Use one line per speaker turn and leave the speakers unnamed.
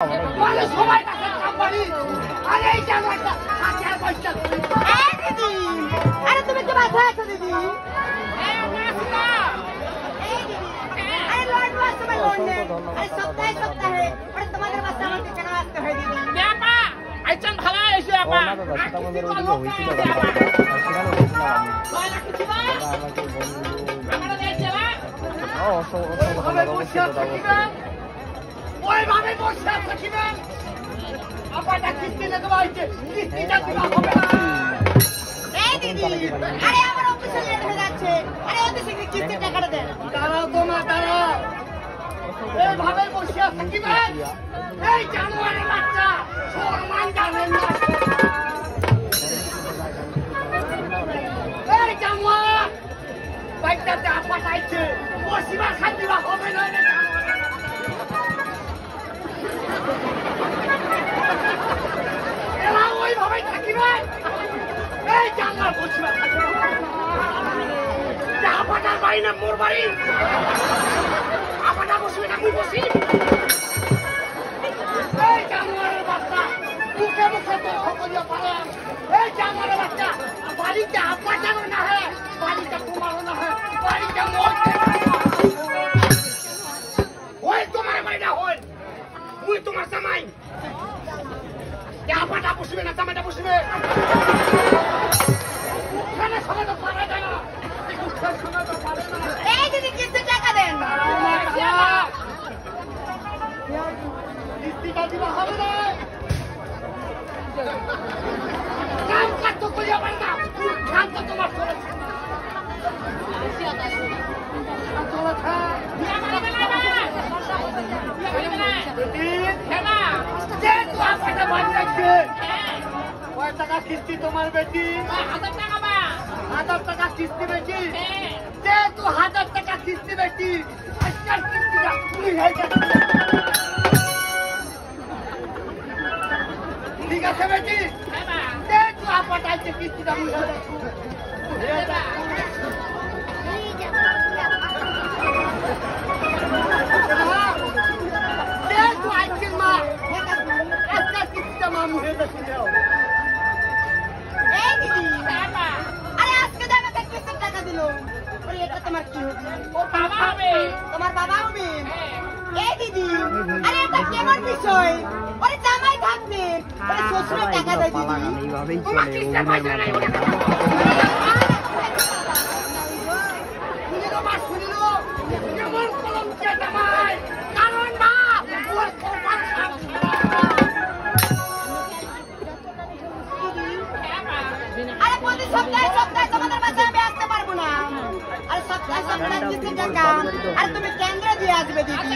বলে সবাই কাছে কোম্পানি আরে এই জায়গাটা হাজার পয়সা এই দিদি আরে তুমি কি বাধা আছো দিদি এই নাস্তা এই দিদি আরে লর্ড ওয়াস ভাই বললে আরে সপ্তাহে আরে তোমাদের বাচ্চা আমাকে কেন আসতে হয় দিদি আপা আইছন ভালো এসে আপা না দাদা সেটা আমাদের ওইদিকে হইছিল দাদা সেখানে বলছিলাম আমাকে বন্ধু আমরা দেখছিলা ও ভালো অবশ্যই দাদা ওই ভাবে বসে আছি না আপাটা কিস্তি দেবো আইছে কিস্তিটা দিবা হবে না এই দিদি আরে আমার অফিসে লেট হয়ে যাচ্ছে আরে ওদের থেকে কিস্তি টাকাটা দেন দাঁড়াও তো মা দাঁড়াও এই ভাবে বসে আছি না এই জানুয়ারি বাচ্চা সম্মান জানেন না এই জানুয়ার বাইকটাতে আপাটা আইছে বসিবা খাদিবা হবে না রে এলা ওই ভাবে থাকিবে এই জানলা বসিবা যা পাটা বাড়ি না মোর বাড়ি আপনা বসিবে না মুই বসি এই জানুয়ারের বাচ্চা মুখে মুখে তো করিয়া পারে এই জানুয়ারের বাচ্চা বাড়িতে আপাটারও না হে বাড়িতে তোমারও না হে বাড়িতে মোর ওই তোমার বাইনা হই মুই তোমার জামাই আপাটা বসবে না জামাইটা বসবে খানা সময় তো পারে না এই দিদি কিস্তি টাকা দেন কিস্তিটা দিবা হবে না কাম কাজ তো করিয়া পারে না কাম তো তোমার চলেছে কিস্তি তোমার বেটি 1000 টাকা কিস্তি বেটি যেহেতু 1000 টাকা কিস্তি বেটি আজকাল কিস্তিটা পুরি হয়ে যাচ্ছে ঠিক আছে বেটি যেহেতু আপাটা আছে কিস্তিটা পুরি হয়ে যাচ্ছে যেহেতু আজকের মা আজকাল কিস্তিটা মা মুহে যাচ্ছে তোমার কি হবে ওর বাবা হবে তোমার বাবা হবে এই দিদি আরে এটা কেমন বিষয় ওরে জামাই থাকবে ওরে শ্বশুরে টাকা দেয় দিদি এইভাবেই চলে ওর মাথা শুনিলো মা শুনিলো কেমন কলম কে জামাই কারণ না ওর কপাল খারাপ আরে প্রতি সপ্তাহে তোমাদের বাসায় আমি আসতে পারবো না আরে সপ্তাহে কিস্তি টাকা আরে তুমি কেন্দ্রে দিয়ে আসবে দিদি